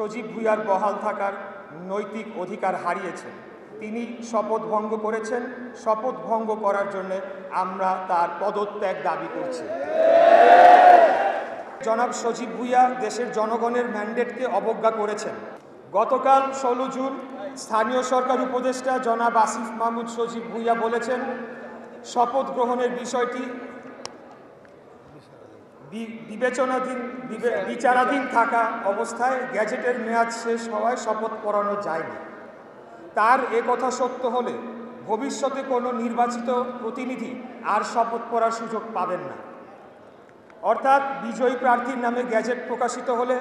সজীব ভুঁইয়ার বহাল থাকার নৈতিক অধিকার হারিয়েছেন। তিনি শপথ ভঙ্গ করেছেন। শপথ ভঙ্গ করার জন্য আমরা তার পদত্যাগ দাবি করছি। জনাব সজীব ভুঁইয়া দেশের জনগণের ম্যান্ডেটকে অবজ্ঞা করেছেন। গতকাল 16 জুন স্থানীয় সরকার উপদেষ্টা জনাব আসিফ মাহমুদ সজীব ভুঁইয়া বলেছেন, শপথ গ্রহণের বিষয়টি বিচারাধীন থাকা অবস্থায় গ্যাজেটের মেয়াদ শেষ হওয়ায় শপথ পড়ানো যায়নি। তার এ কথা সত্য হলে ভবিষ্যতে কোনো নির্বাচিত প্রতিনিধি আর শপথ পড়ার সুযোগ পাবেন না। অর্থাৎ বিজয়ী প্রার্থীর নামে গ্যাজেট প্রকাশিত হলে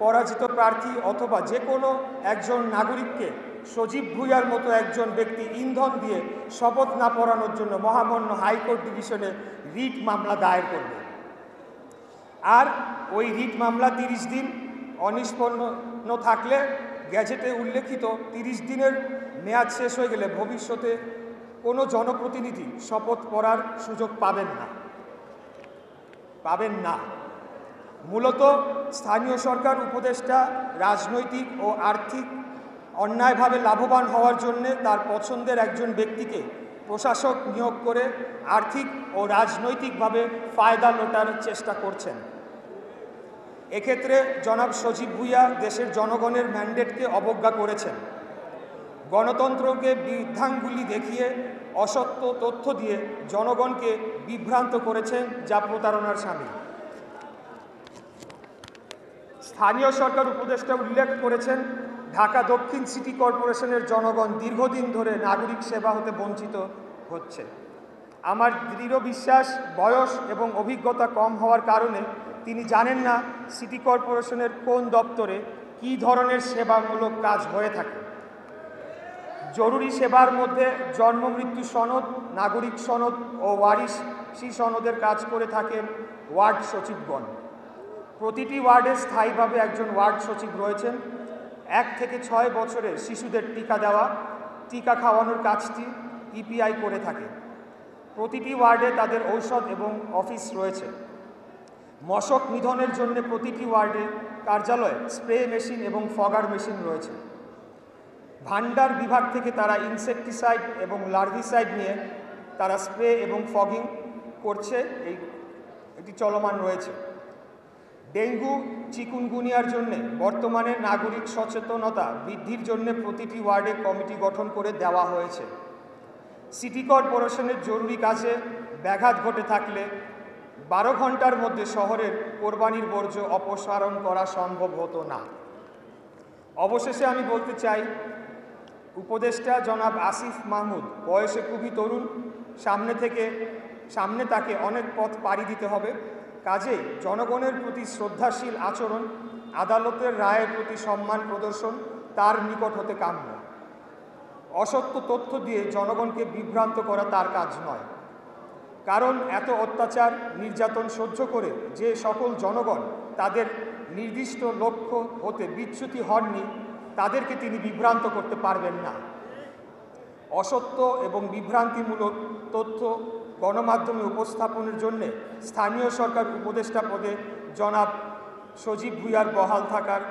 পরাজিত প্রার্থী অথবা যে কোনো একজন নাগরিককে সজীব ভুঁইয়ার মতো একজন ব্যক্তি ইন্ধন দিয়ে শপথ না পড়ানোর জন্য মহামান্য হাইকোর্ট ডিভিশনে রিট মামলা দায়ের করবে। আর ওই রিট মামলা 30 দিন অনিষ্পন্ন থাকলে গ্যাজেটে উল্লেখিত 30 দিনের মেয়াদ শেষ হয়ে গেলে ভবিষ্যতে কোনো জনপ্রতিনিধি শপথ পড়ার সুযোগ পাবেন না। মূলত স্থানীয় সরকার উপদেষ্টা রাজনৈতিক ও আর্থিক অন্যায়ভাবে লাভবান হওয়ার জন্যে তার পছন্দের একজন ব্যক্তিকে প্রশাসক নিয়োগ করে আর্থিক ও রাজনৈতিকভাবে ফায়দা লোটার চেষ্টা করছেন। এক্ষেত্রে জনাব সজীব ভুঁইয়া দেশের জনগণের ম্যান্ডেটকে অবজ্ঞা করেছেন। গণতন্ত্রকে বৃদ্ধাঙ্গুলি দেখিয়ে অসত্য তথ্য দিয়ে জনগণকে বিভ্রান্ত করেছেন, যা প্রতারণার শামিল। স্থানীয় সরকার উপদেষ্টা উল্লেখ করেছেন, ঢাকা দক্ষিণ সিটি কর্পোরেশনের জনগণ দীর্ঘদিন ধরে নাগরিক সেবা হতে বঞ্চিত হচ্ছে। আমার দৃঢ় বিশ্বাস, বয়স এবং অভিজ্ঞতা কম হওয়ার কারণে তিনি জানেন না সিটি কর্পোরেশনের কোন দপ্তরে কী ধরনের সেবামূলক কাজ হয়ে থাকে। জরুরি সেবার মধ্যে জন্ম মৃত্যু সনদ, নাগরিক সনদ ও ওয়ারিশি সনদের কাজ করে থাকেন ওয়ার্ড সচিবগণ। প্রতিটি ওয়ার্ডে স্থায়ীভাবে একজন ওয়ার্ড সচিব রয়েছেন। 1 থেকে 6 বছরের শিশুদের টিকা খাওয়ানোর কাজটি ইপিআই করে থাকে। প্রতিটি ওয়ার্ডে তাদের ঔষধ এবং অফিস রয়েছে। মশক নিধনের জন্য প্রতিটি ওয়ার্ডে কার্যালয়ে স্প্রে মেশিন এবং ফগার মেশিন রয়েছে। ভান্ডার বিভাগ থেকে তারা ইনসেকটিসাইড এবং লার্ভিসাইড নিয়ে তারা স্প্রে এবং ফগিং করছে, এটি চলমান রয়েছে। ডেঙ্গু চিকুনগুনিয়ার জন্য বর্তমানে নাগরিক সচেতনতা বৃদ্ধির জন্য প্রতিটি ওয়ার্ডে কমিটি গঠন করে দেওয়া হয়েছে। সিটি কর্পোরেশনের জরুরি কাজে ব্যাঘাত ঘটে থাকলে 12 ঘন্টার মধ্যে শহরের কোরবানির বর্জ্য অপসারণ করা সম্ভব হতো না। অবশেষে আমি বলতে চাই, উপদেষ্টা জনাব আসিফ মাহমুদ বয়সে খুবই তরুণ। সামনে তাকে অনেক পথ পাড়ি দিতে হবে। কাজেই জনগণের প্রতি শ্রদ্ধাশীল আচরণ, আদালতের রায়ের প্রতি সম্মান প্রদর্শন তার নিকট হতে কাম্য। অসত্য তথ্য দিয়ে জনগণকে বিভ্রান্ত করা তার কাজ নয়। কারণ এত অত্যাচার নির্যাতন সহ্য করে যে সকল জনগণ তাদের নির্দিষ্ট লক্ষ্য হতে বিচ্যুতি হননি, তাদেরকে তিনি বিভ্রান্ত করতে পারবেন না। অসত্য এবং বিভ্রান্তিমূলক তথ্য গণমাধ্যমে উপস্থাপনের জন্য স্থানীয় সরকার উপদেষ্টা পদে জনাব সজীব ভুঁইয়ার বহাল থাকার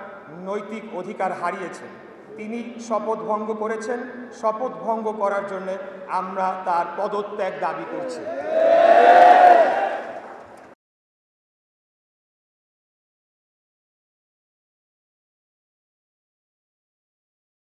নৈতিক অধিকার হারিয়েছেন। তিনি শপথ ভঙ্গ করেছেন। শপথ ভঙ্গ করার জন্য আমরা তার পদত্যাগ দাবি করছি।